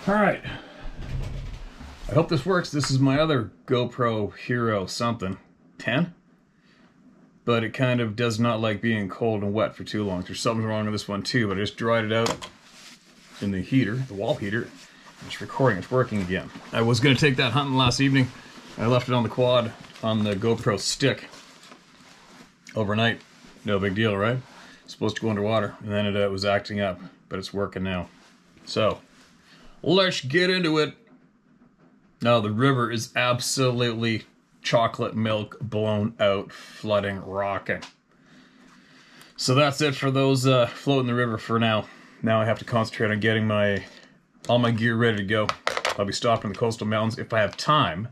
Alright. I hope this works. This is my other GoPro Hero something. 10? But it kind of does not like being cold and wet for too long. There's something wrong with this one too, but I just dried it out in the heater, the wall heater. It's recording, it's working again. I was going to take that hunting last evening. I left it on the quad on the GoPro stick overnight. No big deal, right? It's supposed to go underwater, and then it was acting up, but it's working now. So, let's get into it. Now, the river is absolutely chocolate milk, blown out, flooding, rocking. So that's it for those floating the river for now. Now I have to concentrate on getting all my gear ready to go. I'll be stopping in the coastal mountains if I have time.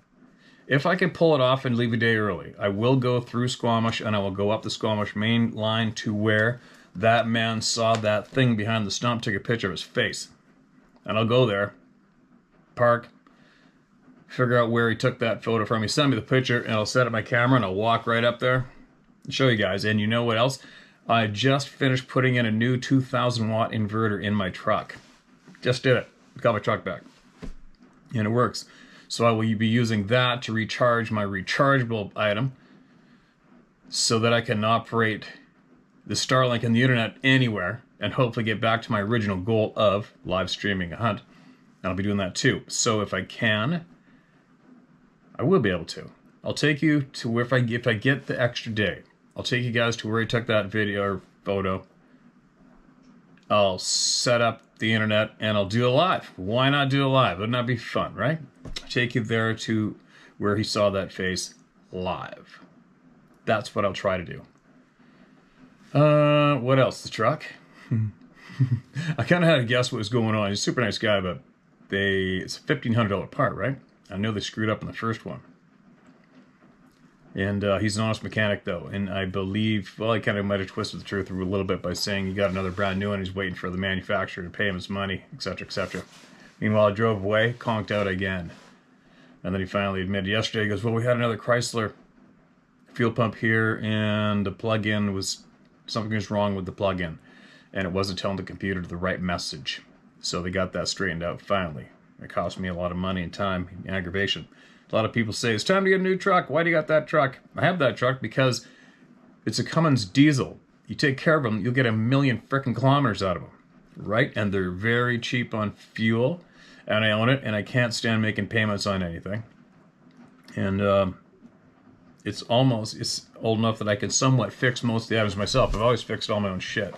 If I can pull it off and leave a day early, I will go through Squamish and I will go up the Squamish main line to where that man saw that thing behind the stump, take a picture of his face. And I'll go there, park, figure out where he took that photo from. He sent me the picture and I'll set up my camera and I'll walk right up there and show you guys. And you know what else? I just finished putting in a new 2,000 watt inverter in my truck. Just did it. Got my truck back. And it works. So I will be using that to recharge my rechargeable item so that I can operate the Starlink and the internet anywhere and hopefully get back to my original goal of live streaming a hunt. And I'll be doing that too. So if I can, I will be able to. I'll take you to where if I get the extra day, I'll take you guys to where he took that video or photo. I'll set up the internet and I'll do it live. Why not do it live? Wouldn't that be fun, right? Take you there to where he saw that face live. That's what I'll try to do. What else? The truck? I kind of had to guess what was going on. He's a super nice guy, but it's a $1,500 part, right? I know they screwed up in the first one. And he's an honest mechanic, though. And I believe, well, he kind of might have twisted the truth a little bit by saying he got another brand new one. He's waiting for the manufacturer to pay him his money, etc., etc. Meanwhile, I drove away, conked out again. And then he finally admitted yesterday, he goes, well, we had another Chrysler fuel pump here, and the plug-in was, something was wrong with the plug-in. And it wasn't telling the computer the right message. So they got that straightened out finally. It cost me a lot of money and time and aggravation. A lot of people say, it's time to get a new truck. Why do you got that truck? I have that truck because it's a Cummins diesel. You take care of them, you'll get 1,000,000 frickin' kilometers out of them. Right? And they're very cheap on fuel. And I own it, and I can't stand making payments on anything. And it's old enough that I can somewhat fix most of the items myself. I've always fixed all my own shit.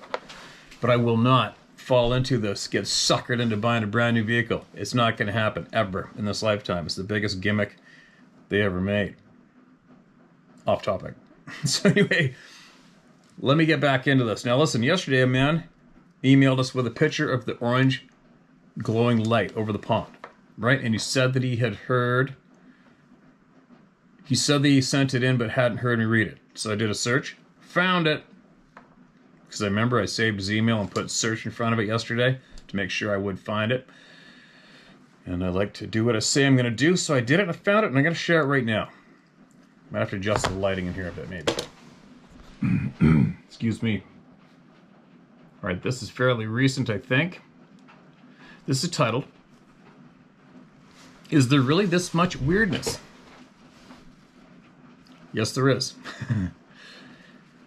But I will not fall into this, get suckered into buying a brand new vehicle. It's not going to happen ever in this lifetime. It's the biggest gimmick they ever made. Off topic. So anyway, let me get back into this. Now listen, yesterday a man emailed us with a picture of the orange glowing light over the pond, right? And he said that he had heard, he said that he sent it in but hadn't heard me read it. So I did a search, found it, because I remember I saved his email and put search in front of it yesterday to make sure I would find it. And I like to do what I say I'm going to do, so I did it and I found it and I'm going to share it right now. Might have to adjust the lighting in here a bit, maybe. Excuse me. Alright, this is fairly recent, I think. This is titled, Is There Really This Much Weirdness? Yes, there is.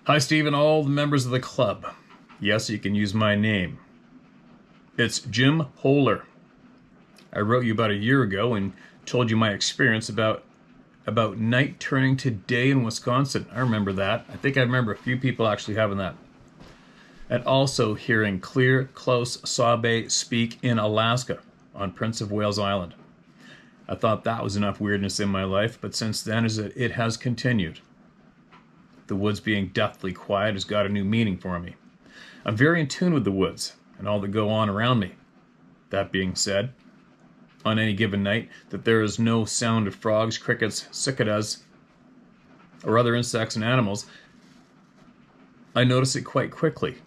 Hi, Steve, and all the members of the club. Yes, you can use my name. It's Jim Holer. I wrote you about a year ago and told you my experience about night turning to day in Wisconsin. I remember that. I think I remember a few people actually having that. And also hearing clear, close Sabe speak in Alaska on Prince of Wales Island. I thought that was enough weirdness in my life, but since then it has continued. The woods being deathly quiet has got a new meaning for me. I'm very in tune with the woods and all that go on around me. That being said, on any given night, that there is no sound of frogs, crickets, cicadas, or other insects and animals, I notice it quite quickly.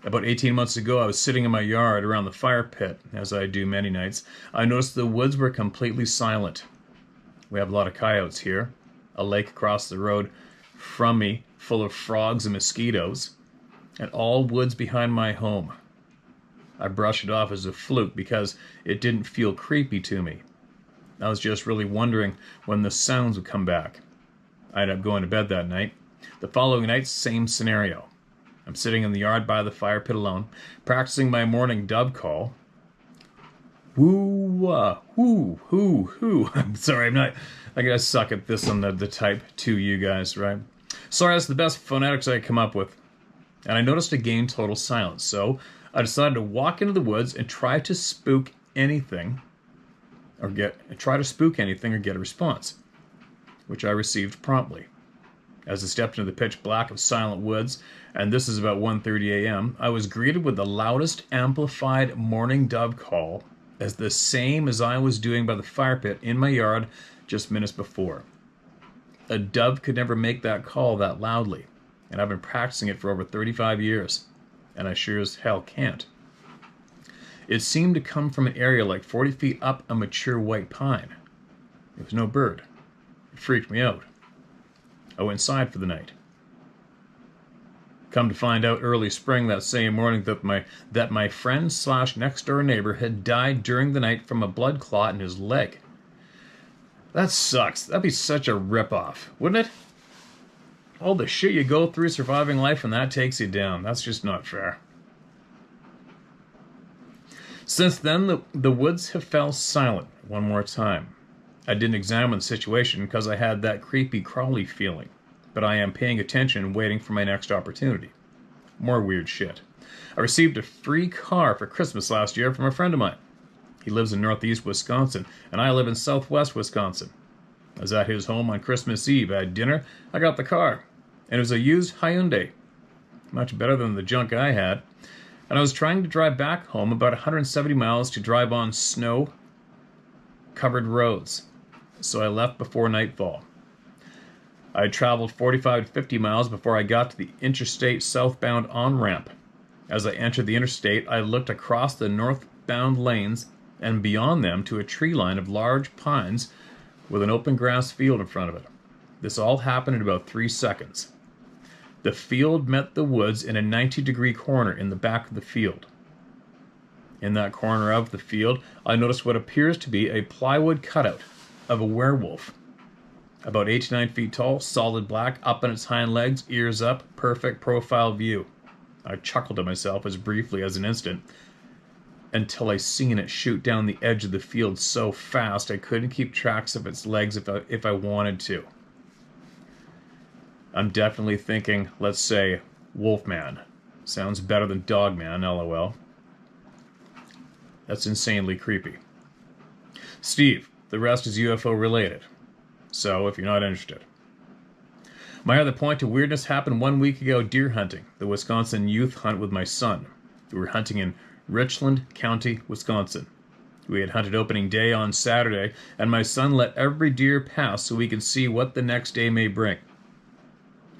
About 18 months ago, I was sitting in my yard around the fire pit, as I do many nights. I noticed the woods were completely silent. We have a lot of coyotes here, a lake across the road from me full of frogs and mosquitoes, and all woods behind my home. I brushed it off as a fluke because it didn't feel creepy to me. I was just really wondering when the sounds would come back. I ended up going to bed that night. The following night, same scenario. I'm sitting in the yard by the fire pit alone, practicing my morning dove call. Woo, whoo, hoo, hoo. I'm sorry, I gotta suck at this on the type to you guys, right? Sorry, that's the best phonetics I could come up with. And I noticed again total silence, so I decided to walk into the woods and try to spook anything or get a response, which I received promptly. As I stepped into the pitch black of silent woods, and this is about 1:30 a.m., I was greeted with the loudest amplified morning dove call as the same as I was doing by the fire pit in my yard just minutes before. A dove could never make that call that loudly, and I've been practicing it for over 35 years, and I sure as hell can't. It seemed to come from an area like 40 feet up a mature white pine. It was no bird. It freaked me out. I went inside for the night. Come to find out early spring that same morning that my friend / next door neighbor had died during the night from a blood clot in his leg. That sucks. That'd be such a ripoff, wouldn't it? All the shit you go through surviving life and that takes you down. That's just not fair. Since then, the woods have fell silent one more time. I didn't examine the situation because I had that creepy crawly feeling, but I am paying attention and waiting for my next opportunity. More weird shit. I received a free car for Christmas last year from a friend of mine. He lives in northeast Wisconsin, and I live in southwest Wisconsin. I was at his home on Christmas Eve. I had dinner, I got the car, and it was a used Hyundai. Much better than the junk I had. And I was trying to drive back home about 170 miles to drive on snow-covered roads, so I left before nightfall. I had traveled 45 to 50 miles before I got to the interstate southbound on-ramp. As I entered the interstate, I looked across the northbound lanes and beyond them to a tree line of large pines with an open grass field in front of it. This all happened in about 3 seconds. The field met the woods in a 90-degree corner in the back of the field. In that corner of the field, I noticed what appears to be a plywood cutout of a werewolf. About 8 to 9 feet tall, solid black, up on its hind legs, ears up, perfect profile view. I chuckled to myself as briefly as an instant, until I seen it shoot down the edge of the field so fast I couldn't keep tracks of its legs if I wanted to. I'm definitely thinking, let's say, Wolfman. Sounds better than Dogman, lol. That's insanely creepy. Steve, the rest is UFO related. So, if you're not interested. My other point of weirdness happened 1 week ago deer hunting, the Wisconsin youth hunt with my son. We were hunting in Richland County, Wisconsin. We had hunted opening day on Saturday, and my son let every deer pass so we could see what the next day may bring.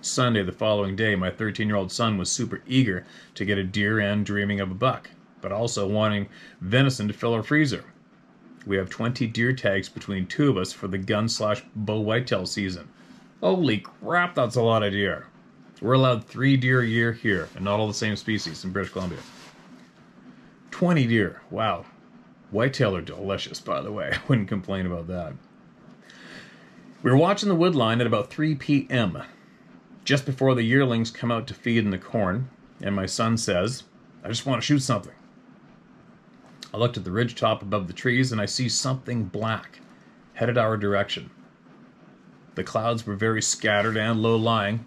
Sunday, the following day, my 13-year-old son was super eager to get a deer and dreaming of a buck, but also wanting venison to fill our freezer. We have 20 deer tags between two of us for the gun/bow whitetail season. Holy crap, that's a lot of deer. We're allowed 3 deer a year here, and not all the same species in British Columbia. 20 deer, wow. Whitetail are delicious, by the way. I wouldn't complain about that. We were watching the wood line at about 3 p.m., just before the yearlings come out to feed in the corn, and my son says, I just want to shoot something. I looked at the ridge top above the trees, and I see something black headed our direction. The clouds were very scattered and low-lying,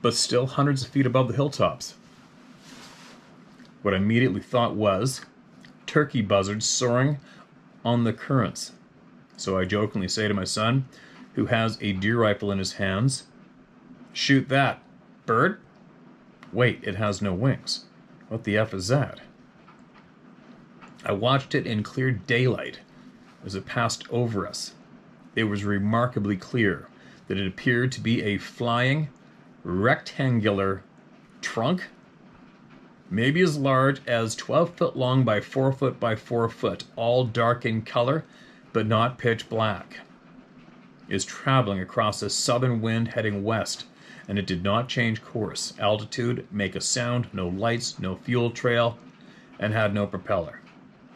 but still hundreds of feet above the hilltops. What I immediately thought was turkey buzzards soaring on the currents. So I jokingly say to my son, who has a deer rifle in his hands, shoot that. Bird? Wait, it has no wings. What the F is that? I watched it in clear daylight as it passed over us. It was remarkably clear that it appeared to be a flying, rectangular trunk, maybe as large as 12 foot long by 4 foot by 4 foot, all dark in color, but not pitch black. It is traveling across a southern wind heading west, and it did not change course, altitude, make a sound, no lights, no fuel trail. and had no propeller.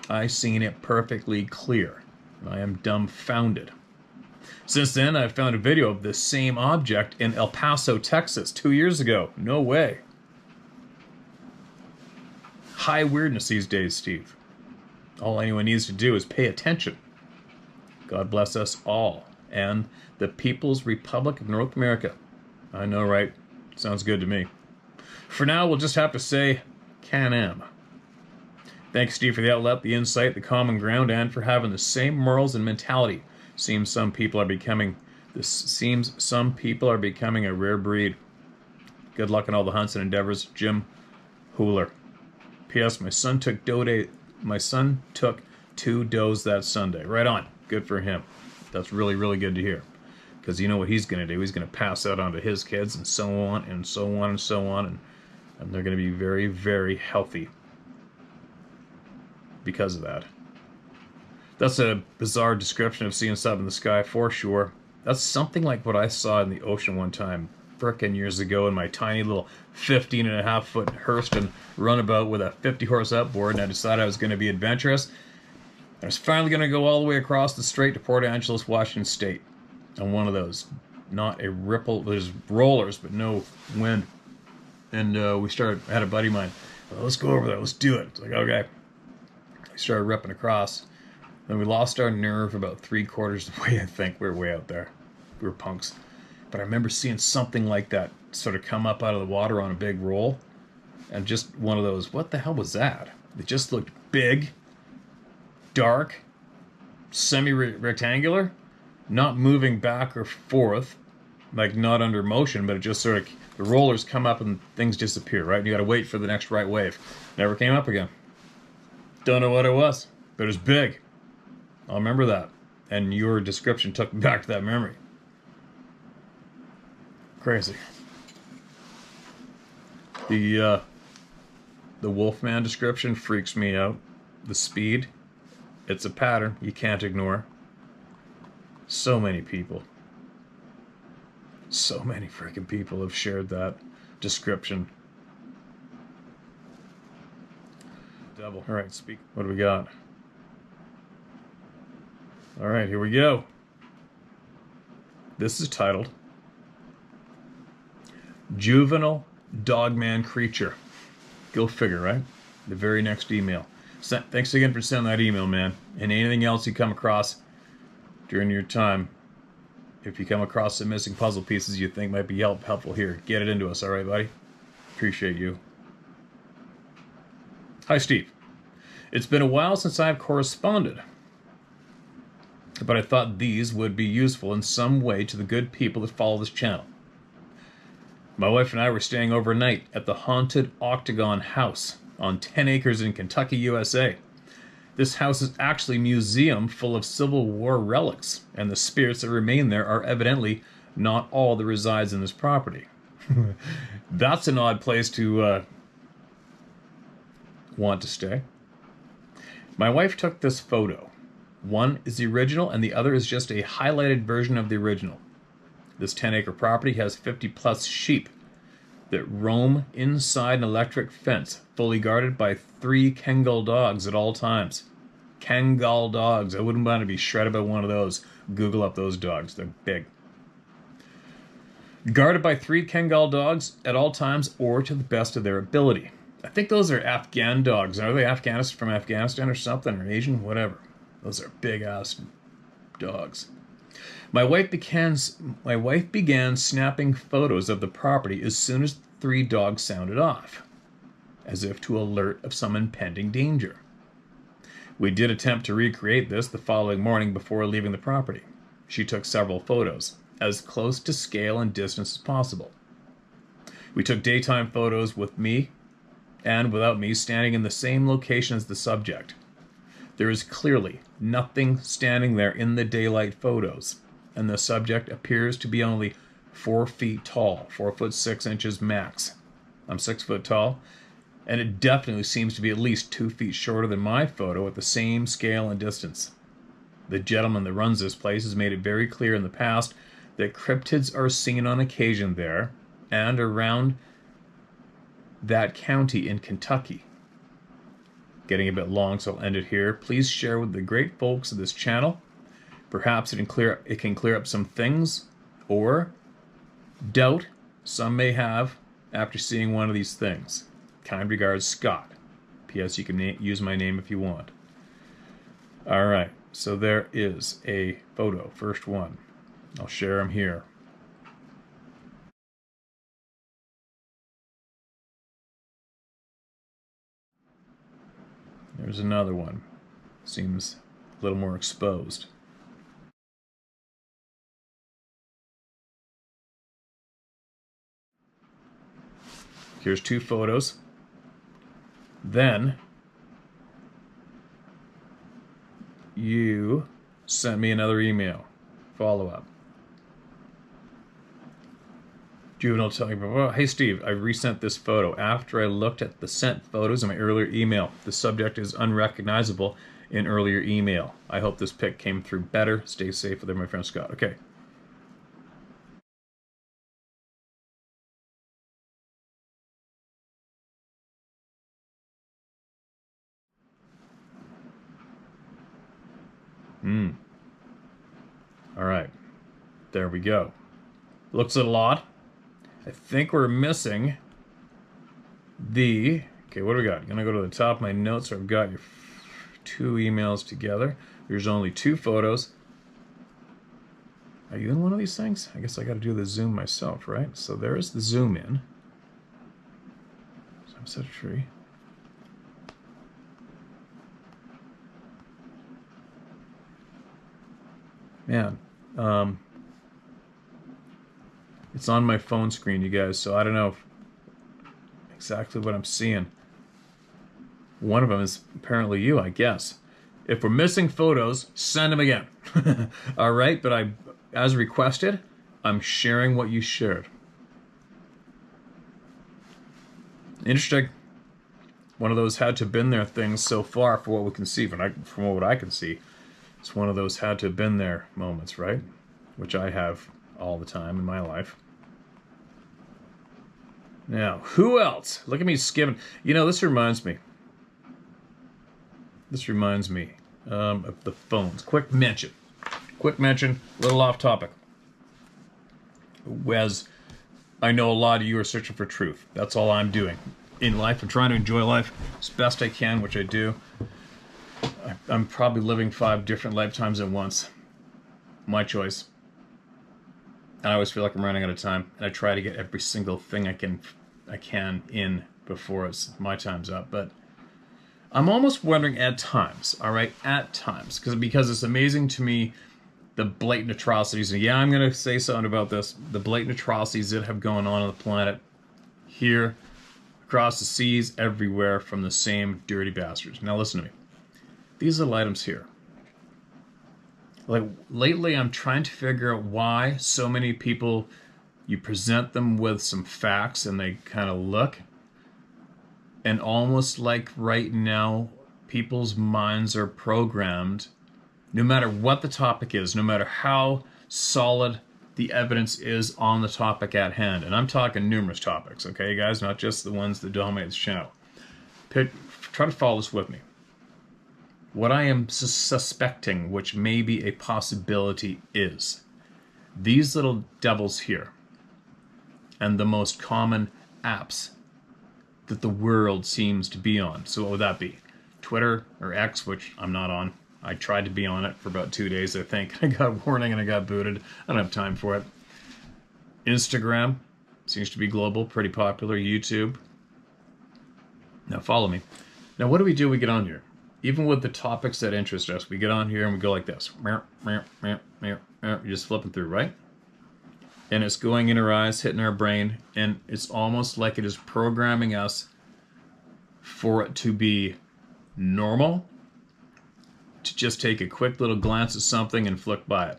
I seen it perfectly clear, and I am dumbfounded. Since then, I've found a video of this same object in El Paso, Texas, 2 years ago. No way. High weirdness these days, Steve. All anyone needs to do is pay attention. God bless us all, and the People's Republic of North America. I know, right? Sounds good to me. For now, we'll just have to say, Can-Am. Thanks, Steve, for the outlet, the insight, the common ground, and for having the same morals and mentality. Seems some people are becoming a rare breed. Good luck in all the hunts and endeavors, Jim Hooler. P.S. My son took 2 does that Sunday. Right on. Good for him. That's really, really good to hear. Because you know what he's going to do? He's going to pass that on to his kids, and so on, and so on, and so on. And they're going to be very, very healthy because of that. That's a bizarre description of seeing something in the sky, for sure. That's something like what I saw in the ocean one time, frickin' years ago, in my tiny little 15.5-foot Hurston runabout with a 50-horse outboard, and I decided I was going to be adventurous. I was finally going to go all the way across the strait to Port Angeles, Washington State, on one of those. Not a ripple, there's rollers, but no wind. And I had a buddy of mine, well, let's go over there, let's do it. It's like, okay. We started ripping across. And we lost our nerve about 3/4 of the way, I think. We were way out there. We were punks. But I remember seeing something like that sort of come up out of the water on a big roll. And just one of those, what the hell was that? It just looked big, dark, semi-rectangular, not moving back or forth, like not under motion, but it just sort of, the rollers come up and things disappear, right? And you gotta wait for the next right wave. Never came up again. Don't know what it was, but it was big. I'll remember that. And your description took me back to that memory. Crazy. The Wolfman description freaks me out. The speed, it's a pattern you can't ignore. So many people. So many freaking people have shared that description. Double. Alright, speak. What do we got? Alright, here we go. This is titled Juvenile Dogman Creature. Go figure, right? The very next email. Thanks again for sending that email, man. And anything else you come across during your time, if you come across some missing puzzle pieces you think might be helpful here, get it into us, alright, buddy? Appreciate you. Hi, Steve. It's been a while since I've corresponded, but I thought these would be useful in some way to the good people that follow this channel. My wife and I were staying overnight at the Haunted Octagon House on 10 acres in Kentucky, USA. This house is actually a museum full of Civil War relics, and the spirits that remain there are evidently not all that resides in this property. That's an odd place to want to stay. My wife took this photo. One is the original, and the other is just a highlighted version of the original. This 10-acre property has 50-plus sheep that roam inside an electric fence, fully guarded by 3 Kengal dogs at all times. Kengal dogs. I wouldn't want to be shredded by one of those. Google up those dogs. They're big. Guarded by 3 Kengal dogs at all times, or to the best of their ability. I think those are Afghan dogs. Are they from Afghanistan or something, or Asian? Whatever. Those are big-ass dogs. My wife began snapping photos of the property as soon as the 3 dogs sounded off, as if to alert of some impending danger. We did attempt to recreate this the following morning before leaving the property. She took several photos, as close to scale and distance as possible. We took daytime photos with me and without me standing in the same location as the subject. There is clearly nothing standing there in the daylight photos, and the subject appears to be only 4 feet tall, 4 foot 6 inches max. I'm 6 foot tall, and it definitely seems to be at least 2 feet shorter than my photo at the same scale and distance. The gentleman that runs this place has made it very clear in the past that cryptids are seen on occasion there and around that county in Kentucky. getting a bit long, so I'll end it here. Please share with the great folks of this channel. Perhaps it can clear up some things or doubt some may have after seeing one of these things. Kind regards, Scott. P.S. You can use my name if you want. All right, so there is a photo, first one. I'll share them here. There's another one. Seems a little more exposed. Here's two photos. Then you sent me another email. Follow-up. Juvenile telling me, oh, hey Steve, I resent this photo after I looked at the sent photos in my earlier email. The subject is unrecognizable in earlier email. I hope this pic came through better. Stay safe with it, my friend Scott. Okay. All right. There we go. Looks a little odd. I think we're missing the... Okay, what do we got? I'm going to go to the top of my notes. So I've got your two emails together. There's only two photos. Are you in one of these things? I guess I got to do the zoom myself, right? So there's the zoom in. Sunset tree. Man, it's on my phone screen, you guys, so I don't know exactly what I'm seeing. One of them is apparently you, I guess. If we're missing photos, send them again. All right, but as requested, I'm sharing what you shared. Interesting. One of those had to have been there things so far for what we can see, from what I can see. It's one of those had to have been there moments, right? Which I have all the time in my life. Now, who else? Look at me skipping. You know, this reminds me. This reminds me of the phones. Quick mention, a little off topic. As I know a lot of you are searching for truth. That's all I'm doing in life. I'm trying to enjoy life as best I can, which I do. I'm probably living 5 different lifetimes at once. My choice. And I always feel like I'm running out of time, and I try to get every single thing I can in before my time's up. But I'm almost wondering at times, all right, at times, because it's amazing to me the blatant atrocities. And yeah, I'm going to say something about this. The blatant atrocities that have gone on the planet here, across the seas, everywhere from the same dirty bastards. Now listen to me. These little items here. Like, lately I'm trying to figure out why so many people, you present them with some facts and they kind of look. And almost like right now, people's minds are programmed, no matter what the topic is, no matter how solid the evidence is on the topic at hand. And I'm talking numerous topics, okay, guys? Not just the ones that dominate this channel. Try to follow this with me. What I am suspecting, which may be a possibility, is these little devils here and the most common apps that the world seems to be on. So what would that be? Twitter or X, which I'm not on. I tried to be on it for about 2 days, I think. I got a warning and I got booted. I don't have time for it. Instagram seems to be global, pretty popular. YouTube. Now follow me. Now what do? We get on here. Even with the topics that interest us, we get on here and we go like this. You're just flipping through, right? And it's going in our eyes, hitting our brain, and it's almost like it is programming us for it to be normal, to just take a quick little glance at something and flick by it.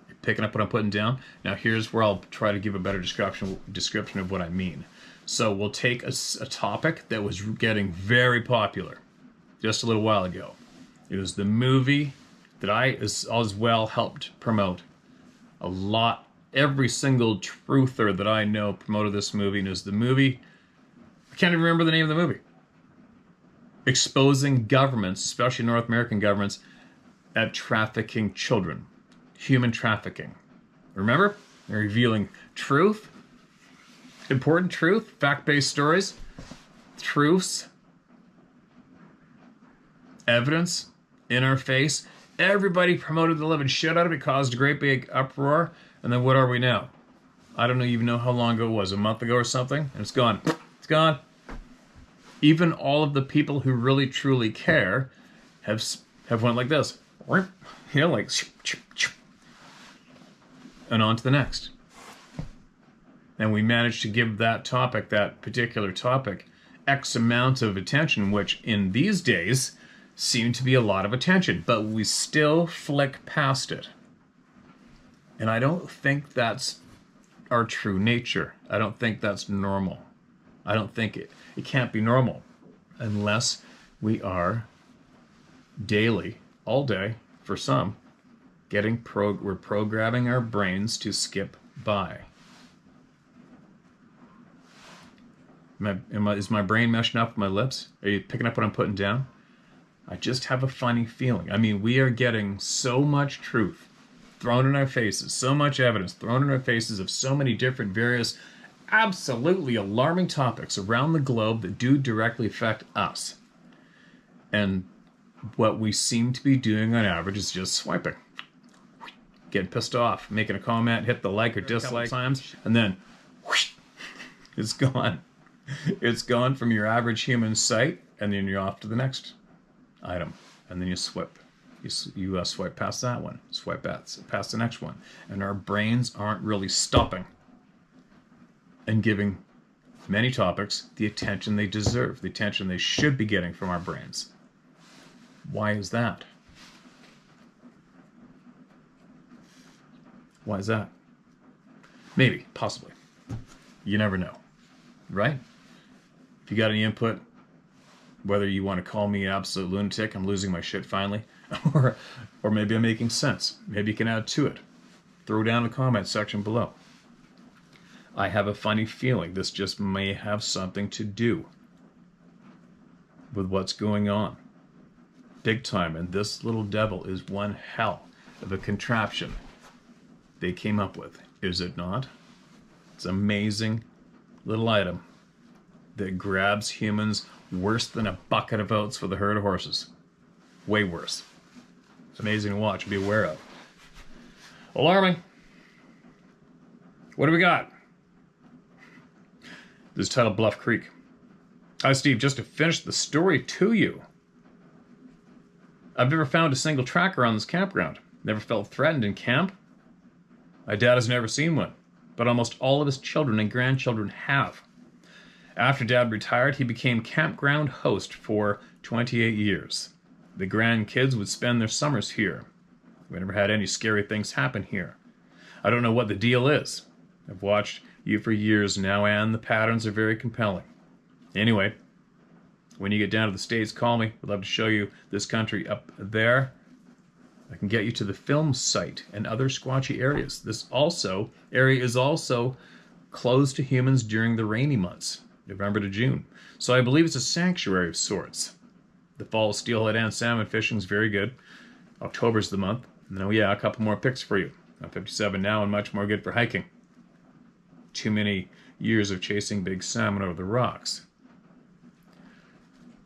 You're picking up what I'm putting down? Now here's where I'll try to give a better description of what I mean. So we'll take a topic that was getting very popular just a little while ago. It was the movie that I as well helped promote. A lot, every single truther that I know promoted this movie, and it was the movie, I can't even remember the name of the movie. exposing governments, especially North American governments, at trafficking children, human trafficking. Remember? They're revealing truth, important truth, fact-based stories, truths, evidence in our face. Everybody promoted the living shit out of it, caused a great big uproar, and then what are we now? I don't even know how long ago it was, a month ago or something, and it's gone. It's gone. Even all of the people who really truly care have went like this. You know, like, and on to the next. And we managed to give that topic, that particular topic, X amount of attention, which in these days seemed to be a lot of attention, but we still flick past it. And I don't think that's our true nature. I don't think that's normal. I don't think it can't be normal unless we are daily, all day, for some, we're programming our brains to skip by. Is my brain meshing up with my lips? Are you picking up what I'm putting down? I just have a funny feeling. I mean, we are getting so much truth thrown in our faces, so much evidence thrown in our faces of so many different various absolutely alarming topics around the globe that do directly affect us. And what we seem to be doing on average is just swiping. Getting pissed off, making a comment, hit the like or dislike times, and then whoosh, it's gone. It's gone from your average human sight, and then you're off to the next item, and then you swipe. You swipe past that one, swipe past the next one, and our brains aren't really stopping and giving many topics the attention they deserve, the attention they should be getting from our brains. Why is that? Why is that? Maybe, possibly. You never know, right? If you got any input, whether you want to call me an absolute lunatic, I'm losing my shit finally, or maybe I'm making sense. Maybe you can add to it. Throw down in the comment section below. I have a funny feeling this just may have something to do with what's going on. Big time, and this little devil is one hell of a contraption they came up with, is it not? It's an amazing little item that grabs humans worse than a bucket of oats with a herd of horses. Way worse. It's amazing to watch and be aware of. Alarming. What do we got? This is titled Bluff Creek. Hi, Steve. Just to finish the story to you. I've never found a single tracker on this campground. Never felt threatened in camp. My dad has never seen one, but almost all of his children and grandchildren have. After Dad retired, he became campground host for 28 years. The grandkids would spend their summers here. We never had any scary things happen here. I don't know what the deal is. I've watched you for years now, and the patterns are very compelling. Anyway, when you get down to the States, call me. I'd love to show you this country up there. I can get you to the film site and other squatchy areas. This area is also closed to humans during the rainy months, November to June. So I believe it's a sanctuary of sorts. The fall steelhead and salmon fishing is very good. October's the month. And then, a couple more picks for you. I'm 57 now and much more good for hiking. Too many years of chasing big salmon over the rocks.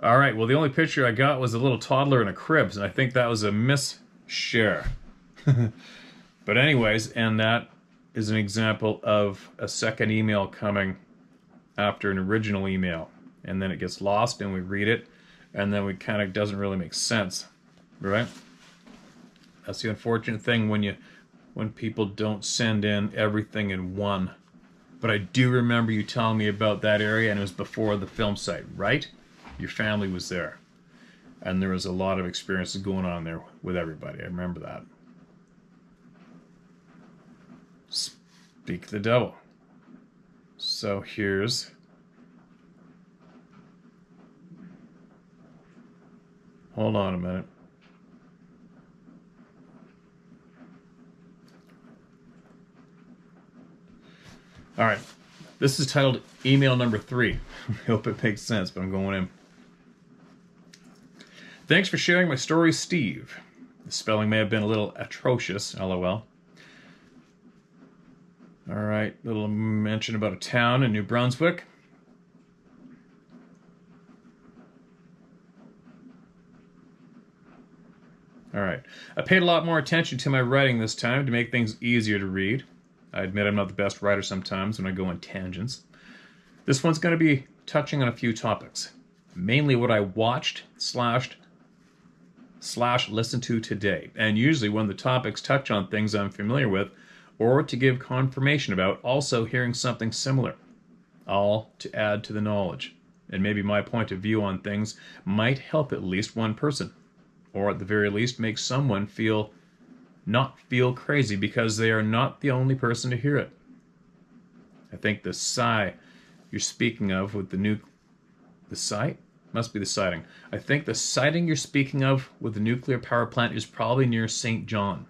All right, well, the only picture I got was a little toddler in a crib, and I think that was a misshare. But anyways, and that is an example of a second email coming after an original email. And then it gets lost and we read it, and then it kind of doesn't really make sense, right? That's the unfortunate thing when people don't send in everything in one. But I do remember you telling me about that area, and it was before the film site, right? Your family was there. And there was a lot of experiences going on there with everybody. I remember that. Speak the devil. So here's... Hold on a minute. All right. This is titled Email Number 3. I hope it makes sense, but I'm going in. Thanks for sharing my story, Steve. The spelling may have been a little atrocious, lol. Alright, little mention about a town in New Brunswick. Alright, I paid a lot more attention to my writing this time to make things easier to read. I admit I'm not the best writer sometimes when I go on tangents. This one's going to be touching on a few topics. Mainly what I watched slash listened to today. And usually when the topics touch on things I'm familiar with or to give confirmation about, also hearing something similar. All to add to the knowledge. And maybe my point of view on things might help at least one person. Or at the very least make someone not feel crazy because they are not the only person to hear it. I think the sigh you're speaking of with the sight? Must be the sighting. I think the sighting you're speaking of with the nuclear power plant is probably near St. John.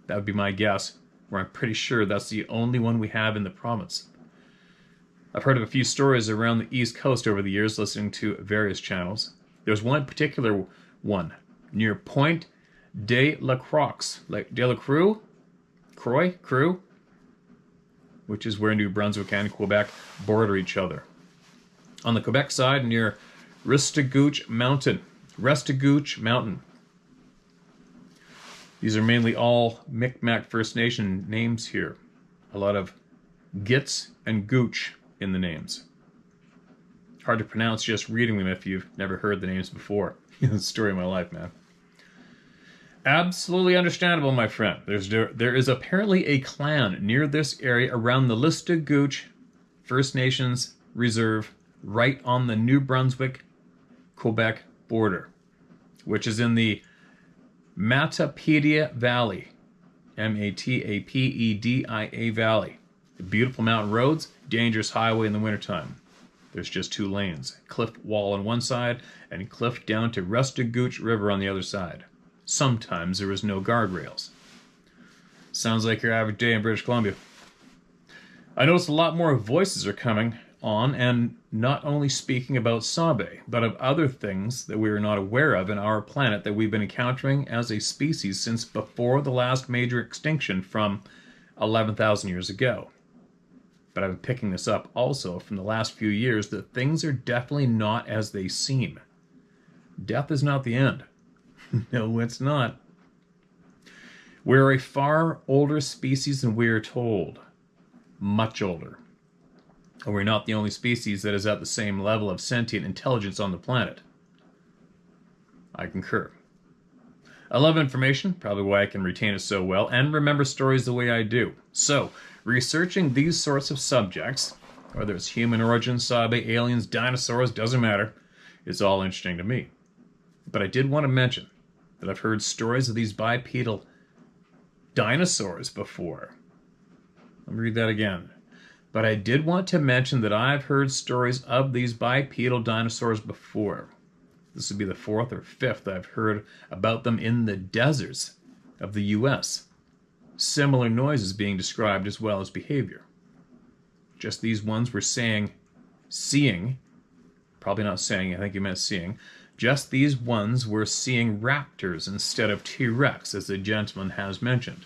That would be my guess, where I'm pretty sure that's the only one we have in the province. I've heard of a few stories around the East Coast over the years listening to various channels. There's one particular one near Point de la Croix, which is where New Brunswick and Quebec border each other. On the Quebec side, near Restigouche Mountain. These are mainly all Micmac First Nation names here. A lot of Gits and Gooch in the names. Hard to pronounce just reading them if you've never heard the names before. The story of my life, man. Absolutely understandable, my friend. There is apparently a clan near this area around the Restigouche First Nations Reserve, right on the New Brunswick-Quebec border, which is in the Matapedia Valley, Matapedia Valley. The beautiful mountain roads, dangerous highway in the wintertime. There's just 2 lanes, cliff wall on one side and cliff down to Restigouche River on the other side. Sometimes there is no guardrails. Sounds like your average day in British Columbia. I noticed a lot more voices are coming on and not only speaking about Sabe, but of other things that we are not aware of in our planet that we've been encountering as a species since before the last major extinction from 11,000 years ago. But I've been picking this up also from the last few years that things are definitely not as they seem. Death is not the end. No, it's not. We're a far older species than we are told. Much older. And we're not the only species that is at the same level of sentient intelligence on the planet. I concur. I love information, probably why I can retain it so well, and remember stories the way I do. So, researching these sorts of subjects, whether it's human origin, Sabe, aliens, dinosaurs, doesn't matter, it's all interesting to me. But I did want to mention that I've heard stories of these bipedal dinosaurs before. Let me read that again. But I did want to mention that I've heard stories of these bipedal dinosaurs before. This would be the 4th or 5th I've heard about them in the deserts of the U.S. Similar noises being described as well as behavior. Just these ones were seeing, probably not saying, I think you meant seeing, just these ones were seeing raptors instead of T-Rex, as the gentleman has mentioned.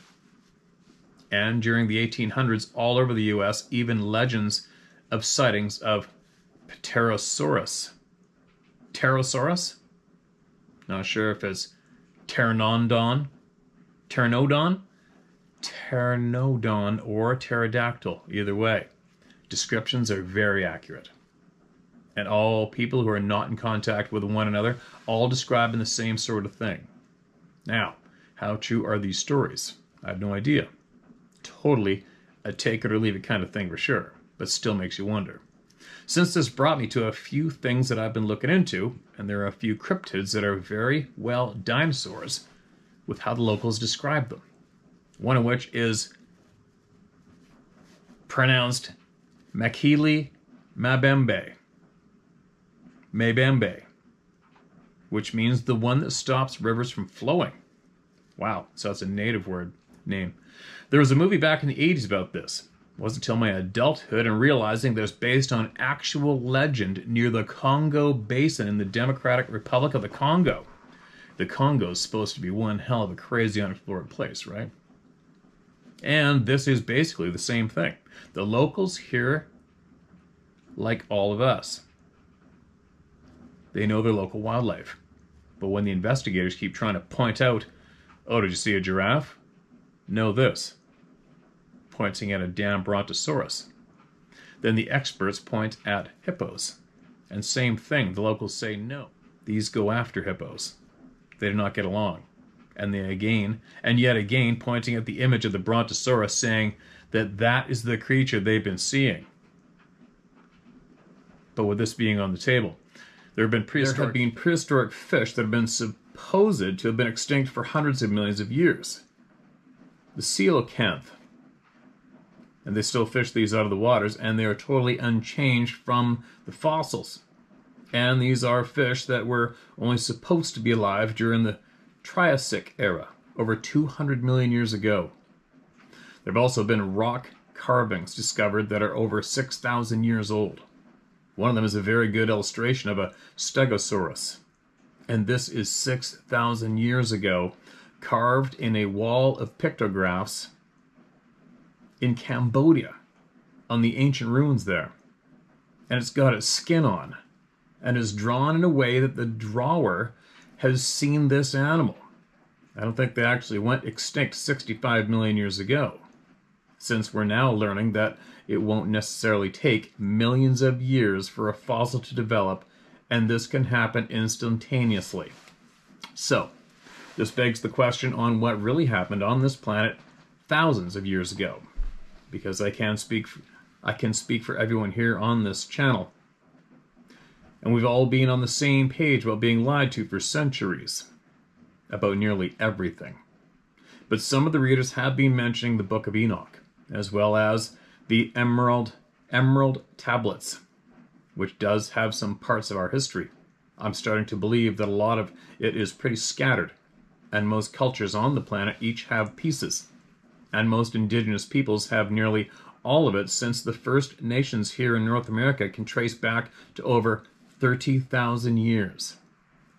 And during the 1800s, all over the U.S., even legends of sightings of Pterosaurus. Pterosaurus? Not sure if it's Pteranodon, or pterodactyl. Either way, descriptions are very accurate. And all people who are not in contact with one another, all describing the same sort of thing. Now, how true are these stories? I have no idea. Totally a take it or leave it kind of thing for sure, but still makes you wonder. Since this brought me to a few things that I've been looking into, and there are a few cryptids that are very well dinosaurs with how the locals describe them. One of which is pronounced Makili Mabembe, which means the one that stops rivers from flowing. Wow, so that's a native word name. There was a movie back in the 80s about this. It wasn't until my adulthood and realizing that it's based on actual legend near the Congo Basin in the Democratic Republic of the Congo. the Congo is supposed to be one hell of a crazy unexplored place, right? And this is basically the same thing. The locals here, like all of us, they know their local wildlife. But when the investigators keep trying to point out, oh, did you see a giraffe? Know this. Pointing at a damn brontosaurus. Then the experts point at hippos. And same thing, the locals say no. These go after hippos. They do not get along. And yet again, pointing at the image of the brontosaurus, saying that that is the creature they've been seeing. But with this being on the table, there have been prehistoric fish that have been supposed to have been extinct for hundreds of millions of years. The coelacanth. And they still fish these out of the waters, and they are totally unchanged from the fossils. And these are fish that were only supposed to be alive during the Triassic era, over 200 million years ago. There have also been rock carvings discovered that are over 6,000 years old. One of them is a very good illustration of a stegosaurus. And this is 6,000 years ago, carved in a wall of pictographs in Cambodia, on the ancient ruins there. And it's got its skin on, and is drawn in a way that the drawer has seen this animal. I don't think they actually went extinct 65 million years ago, since we're now learning that it won't necessarily take millions of years for a fossil to develop, and this can happen instantaneously. So, this begs the question on what really happened on this planet thousands of years ago, because I can speak for everyone here on this channel. And we've all been on the same page about being lied to for centuries about nearly everything. But some of the readers have been mentioning the Book of Enoch, as well as the Emerald Tablets, which does have some parts of our history. I'm starting to believe that a lot of it is pretty scattered, and most cultures on the planet each have pieces, and most indigenous peoples have nearly all of it, since the First Nations here in North America can trace back to over 30,000 years.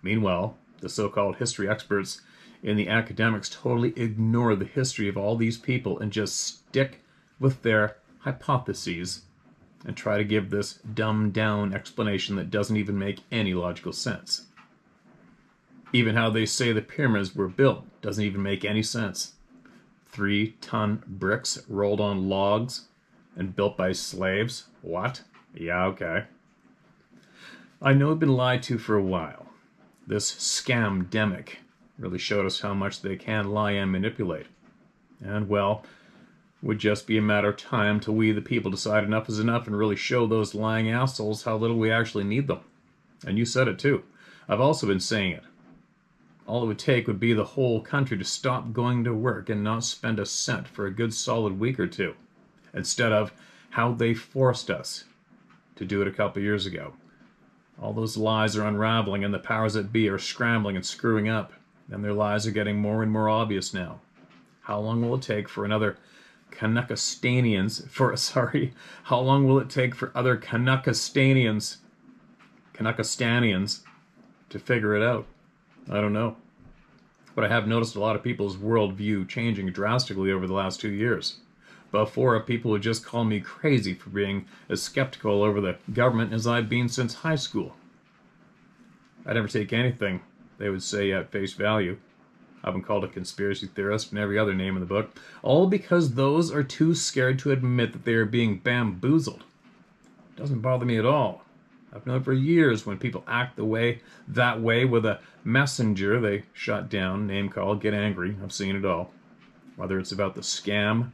Meanwhile, the so-called history experts in the academics totally ignore the history of all these people and just stick with their hypotheses and try to give this dumbed-down explanation that doesn't even make any logical sense. Even how they say the pyramids were built doesn't even make any sense. 3-ton bricks rolled on logs and built by slaves? What? Yeah, okay. I know I've been lied to for a while. This scam-demic really showed us how much they can lie and manipulate. And, well, it would just be a matter of time till we, the people, decide enough is enough and really show those lying assholes how little we actually need them. And you said it too. I've also been saying it. All it would take would be the whole country to stop going to work and not spend a cent for a good solid week or two, instead of how they forced us to do it a couple years ago. All those lies are unraveling, and the powers that be are scrambling and screwing up, and their lies are getting more and more obvious now. How long will it take for other Canuckistanians to figure it out? I don't know. But I have noticed a lot of people's worldview changing drastically over the last 2 years. Before, people would just call me crazy for being as skeptical over the government as I've been since high school. I never take anything they would say at face value. I've been called a conspiracy theorist and every other name in the book, all because those are too scared to admit that they are being bamboozled. It doesn't bother me at all. I've known for years when people act that way with a messenger they shut down, name call, get angry. I've seen it all. Whether it's about the scam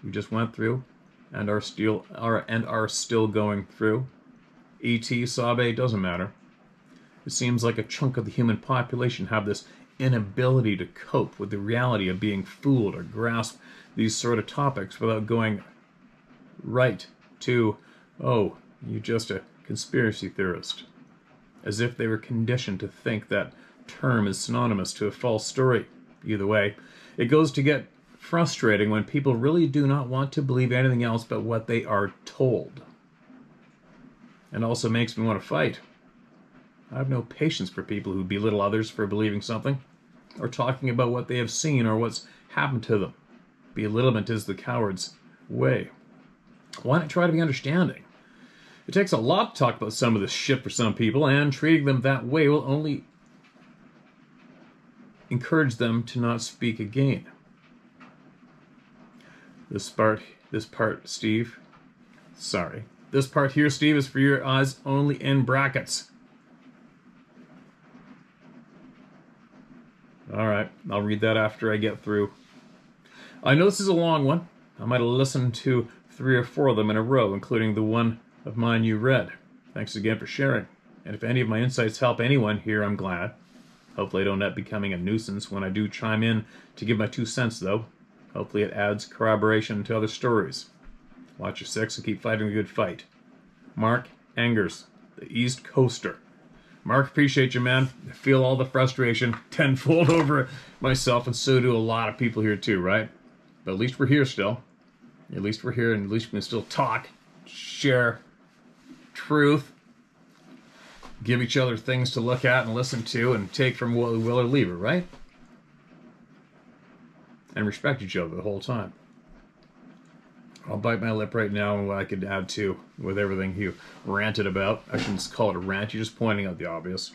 we just went through and are still going through. E.T., Sabe, doesn't matter. It seems like a chunk of the human population have this inability to cope with the reality of being fooled or grasp these sort of topics without going right to, oh, you're just a conspiracy theorist. As if they were conditioned to think that term is synonymous to a false story. Either way, it goes to get frustrating when people really do not want to believe anything else but what they are told. And also makes me want to fight. I have no patience for people who belittle others for believing something, or talking about what they have seen or what's happened to them. Belittlement is the coward's way. Why not try to be understanding? It takes a lot to talk about some of this shit for some people, and treating them that way will only encourage them to not speak again. This part, Steve. Sorry. This part here, Steve, is for your eyes only in brackets. Alright, I'll read that after I get through. I know this is a long one. I might have listened to 3 or 4 of them in a row, including the one of mine you read. Thanks again for sharing. And if any of my insights help anyone here, I'm glad. Hopefully I don't end up becoming a nuisance when I do chime in to give my 2 cents, though. Hopefully it adds corroboration to other stories. Watch your 6 and keep fighting the good fight. Mark Engers, the East Coaster. Mark, appreciate you, man. I feel all the frustration tenfold over myself, and so do a lot of people here too, right? But at least we're here still. At least we're here, and at least we can still talk, share truth, give each other things to look at and listen to, and take from what we will or leave it, right? And respect each other the whole time. I'll bite my lip right now on what I could add to with everything you ranted about. I shouldn't call it a rant, you're just pointing out the obvious.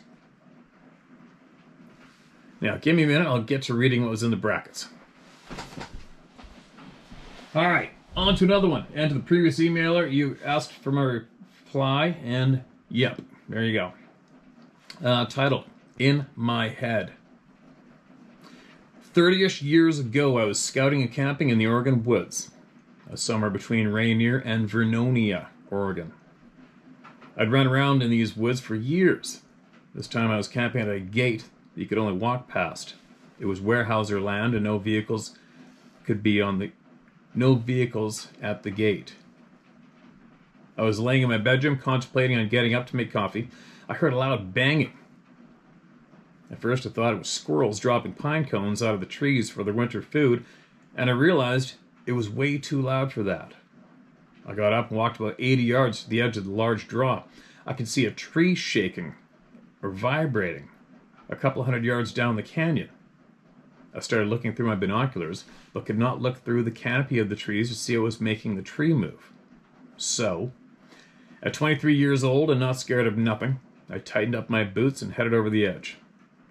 Now, give me a minute, I'll get to reading what was in the brackets. Alright, on to another one. And to the previous emailer, you asked for my reply, and yep, there you go. Title, In My Head. 30-ish years ago, I was scouting and camping in the Oregon woods. Somewhere between Rainier and Vernonia, Oregon. I'd run around in these woods for years. This time I was camping at a gate that you could only walk past. It was Weyerhaeuser land, and no vehicles at the gate. I was laying in my bedroom contemplating on getting up to make coffee. I heard a loud banging. At first I thought it was squirrels dropping pine cones out of the trees for their winter food, and I realized it was way too loud for that. I got up and walked about 80 yards to the edge of the large draw. I could see a tree shaking or vibrating a couple 100 yards down the canyon. I started looking through my binoculars, but could not look through the canopy of the trees to see what was making the tree move. So, at 23 years old and not scared of nothing, I tightened up my boots and headed over the edge.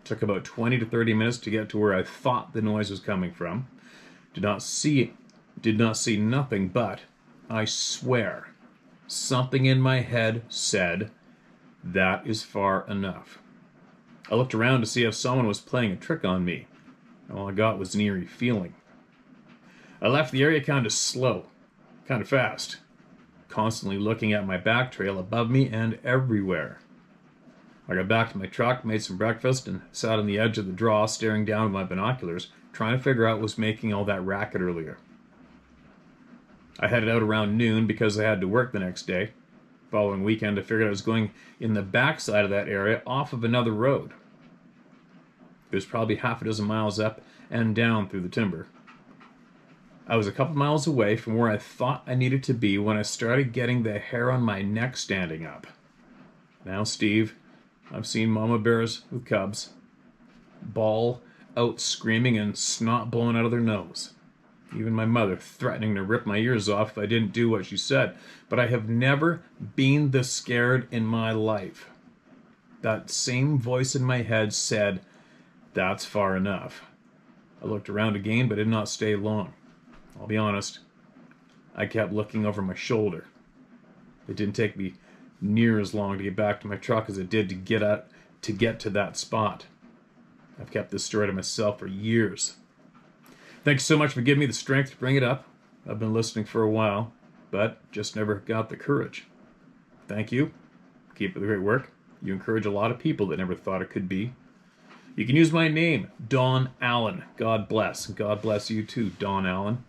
It took about 20 to 30 minutes to get to where I thought the noise was coming from. Did not see nothing, but I swear, something in my head said, that is far enough. I looked around to see if someone was playing a trick on me. All I got was an eerie feeling. I left the area kind of slow, kind of fast, constantly looking at my back trail above me and everywhere. I got back to my truck, made some breakfast, and sat on the edge of the draw staring down at my binoculars, trying to figure out what was making all that racket earlier. I headed out around noon because I had to work the next day. Following weekend, I figured I was going in the backside of that area off of another road. It was probably half a dozen miles up and down through the timber. I was a couple miles away from where I thought I needed to be when I started getting the hair on my neck standing up. Now, Steve, I've seen mama bears with cubs bawl out screaming and snot blowing out of their nose. Even my mother threatening to rip my ears off if I didn't do what she said. But I have never been this scared in my life. That same voice in my head said, that's far enough. I looked around again, but did not stay long. I'll be honest, I kept looking over my shoulder. It didn't take me near as long to get back to my truck as it did to get to that spot. I've kept this story to myself for years. Thanks so much for giving me the strength to bring it up. I've been listening for a while, but just never got the courage. Thank you. Keep up the great work. You encourage a lot of people that never thought it could be. You can use my name, Don Allen. God bless. God bless you too, Don Allen.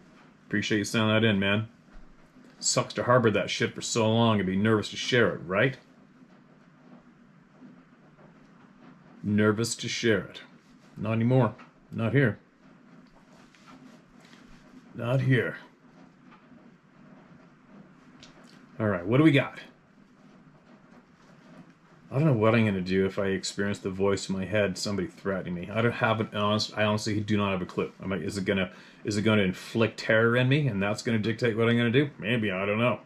Appreciate you sending that in, man. Sucks to harbor that shit for so long and be nervous to share it, right? Nervous to share it. Not anymore. Not here. Not here. Alright, what do we got? I don't know what I'm gonna do if I experience the voice in my head, somebody threatening me. I don't have an honest. I honestly do not have a clue. I'm like, is it gonna inflict terror in me, and that's gonna dictate what I'm gonna do? Maybe, I don't know.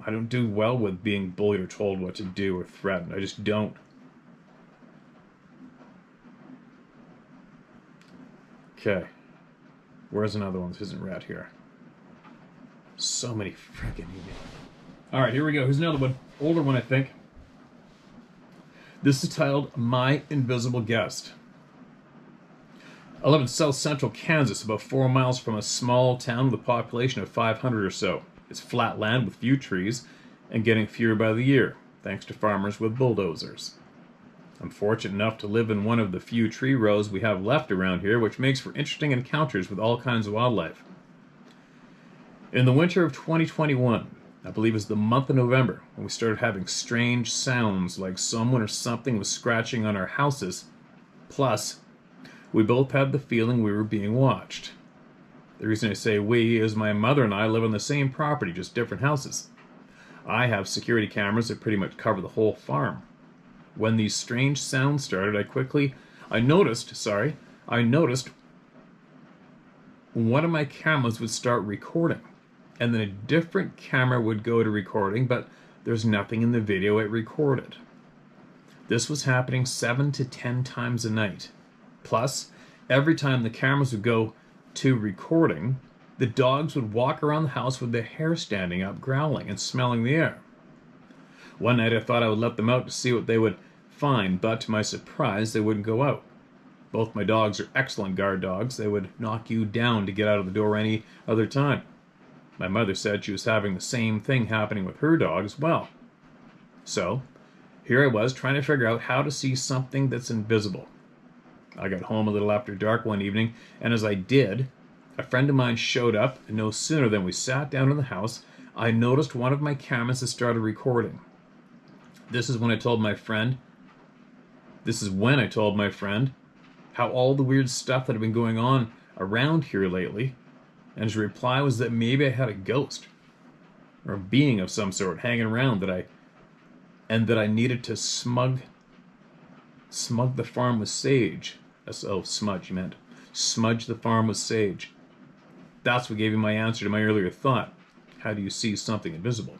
I don't do well with being bullied or told what to do or threatened. I just don't. Okay, where's another one? This isn't right here. So many freaking emails. All right, here we go. Here's another one, older one, I think. This is titled My Invisible Guest. I live in south central Kansas, about 4 miles from a small town with a population of 500 or so. It's flat land with few trees and getting fewer by the year, thanks to farmers with bulldozers. I'm fortunate enough to live in one of the few tree rows we have left around here, which makes for interesting encounters with all kinds of wildlife. In the winter of 2021, I believe it was the month of November, when we started having strange sounds like someone or something was scratching on our houses. Plus, we both had the feeling we were being watched. The reason I say we is my mother and I live on the same property, just different houses. I have security cameras that pretty much cover the whole farm. When these strange sounds started, I noticed one of my cameras would start recording. And then a different camera would go to recording, but there's nothing in the video it recorded. This was happening 7 to 10 times a night. Plus, every time the cameras would go to recording, the dogs would walk around the house with their hair standing up, growling and smelling the air. One night I thought I would let them out to see what they would find, but to my surprise, they wouldn't go out. Both my dogs are excellent guard dogs. They would knock you down to get out of the door any other time. My mother said she was having the same thing happening with her dog as well. So, here I was trying to figure out how to see something that's invisible. I got home a little after dark one evening, and as I did, a friend of mine showed up, and no sooner than we sat down in the house, I noticed one of my cameras had started recording. This is when I told my friend how all the weird stuff that had been going on around here lately, and his reply was that maybe I had a ghost or a being of some sort hanging around that I needed to smug the farm with sage. Smudge, you meant. Smudge the farm with sage. That's what gave me my answer to my earlier thought. How do you see something invisible?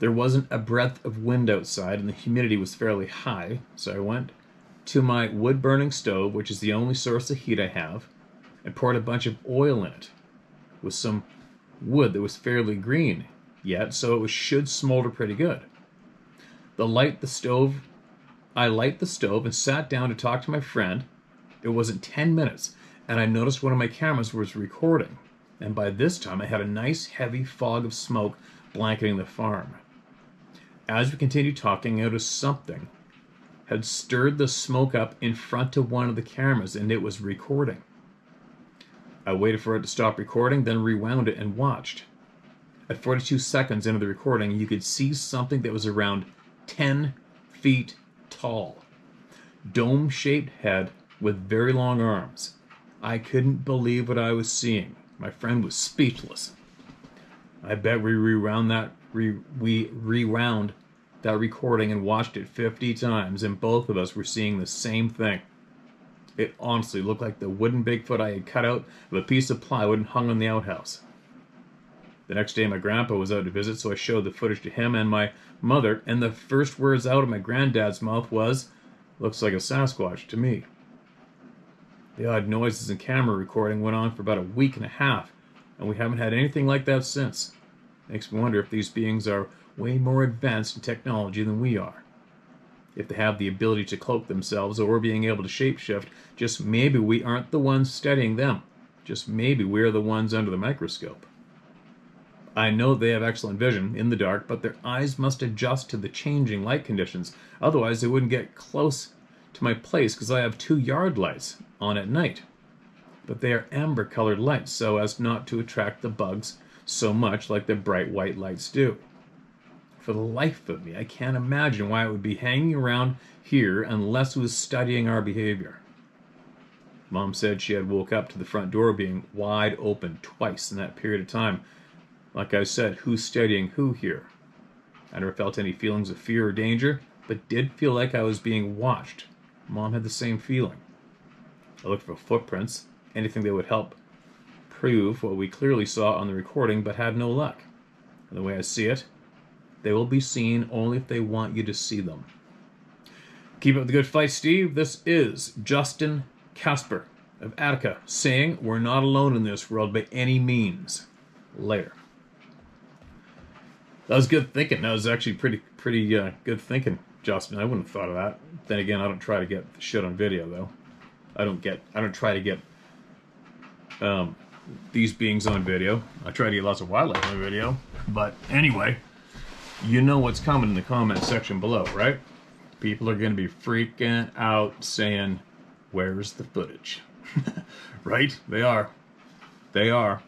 There wasn't a breath of wind outside and the humidity was fairly high, so I went to my wood-burning stove, which is the only source of heat I have, and poured a bunch of oil in it with some wood that was fairly green yet, so it should smolder pretty good. I light the stove and sat down to talk to my friend. It wasn't 10 minutes, and I noticed one of my cameras was recording, and by this time I had a nice heavy fog of smoke blanketing the farm. As we continued talking, I noticed something had stirred the smoke up in front of one of the cameras, and it was recording. I waited for it to stop recording, then rewound it and watched. At 42 seconds into the recording, you could see something that was around 10 feet tall. Dome-shaped head with very long arms. I couldn't believe what I was seeing. My friend was speechless. I bet we rewound that recording and watched it 50 times, and both of us were seeing the same thing. It honestly looked like the wooden Bigfoot I had cut out of a piece of plywood and hung on the outhouse. The next day my grandpa was out to visit, so I showed the footage to him and my mother, and the first words out of my granddad's mouth was, "Looks like a Sasquatch to me." The odd noises and camera recording went on for about a week and a half, and we haven't had anything like that since. Makes me wonder if these beings are way more advanced in technology than we are. If they have the ability to cloak themselves or being able to shapeshift, just maybe we aren't the ones studying them. Just maybe we're the ones under the microscope. I know they have excellent vision in the dark, but their eyes must adjust to the changing light conditions. Otherwise, they wouldn't get close to my place because I have 2 yard lights on at night. But they are amber-colored lights so as not to attract the bugs so much like the bright white lights do. For the life of me, I can't imagine why it would be hanging around here unless it was studying our behavior. Mom said she had woke up to the front door being wide open twice in that period of time. Like I said, who's studying who here? I never felt any feelings of fear or danger, but did feel like I was being watched. Mom had the same feeling. I looked for footprints, anything that would help prove what we clearly saw on the recording, but had no luck. And the way I see it, they will be seen only if they want you to see them. Keep up the good fight, Steve. This is Justin Casper of Attica saying we're not alone in this world by any means. Later. That was good thinking. That was actually pretty good thinking, Justin. I wouldn't have thought of that. Then again, I don't try to get the shit on video, though. I don't try to get these beings on video. I try to get lots of wildlife on video. But anyway, you know what's coming in the comment section below, right? People are going to be freaking out saying, where's the footage? Right? They are. They are.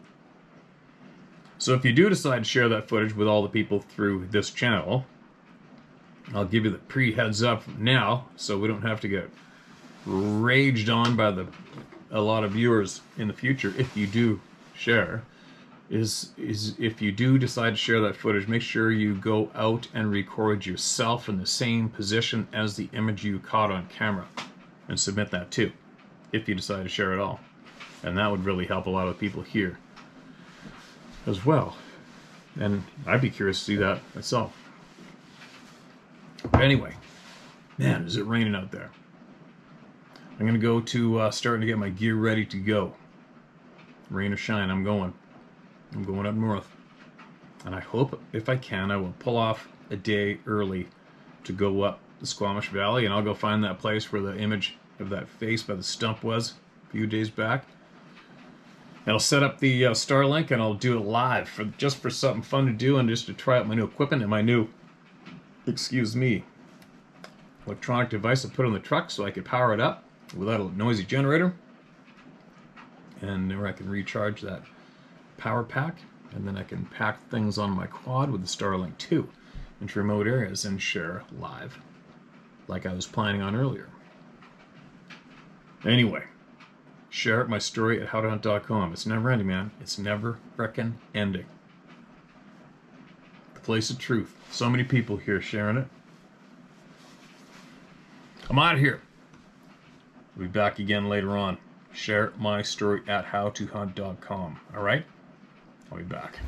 So if you do decide to share that footage with all the people through this channel, I'll give you the pre-heads up now so we don't have to get raged on by a lot of viewers in the future if you do share. Is if you do decide to share that footage, make sure you go out and record yourself in the same position as the image you caught on camera and submit that too, if you decide to share it all. And that would really help a lot of people here as well. And I'd be curious to see that myself. But anyway, man, is it raining out there. I'm going to go to starting to get my gear ready to go. Rain or shine, I'm going up north. And I hope, if I can, I will pull off a day early to go up the Squamish Valley, and I'll go find that place where the image of that face by the stump was a few days back. And I'll set up the Starlink, and I'll do it live just for something fun to do and just to try out my new equipment and my new, excuse me, electronic device I put on the truck so I could power it up without a noisy generator. And there I can recharge that power pack, and then I can pack things on my quad with the Starlink 2 into remote areas and share live like I was planning on earlier. Anyway, share my story at howtohunt.com. It's never ending, man. It's never frickin' ending. The place of truth. So many people here sharing it. I'm out of here. We'll be back again later on. Share my story at howtohunt.com. All right? I'll be back.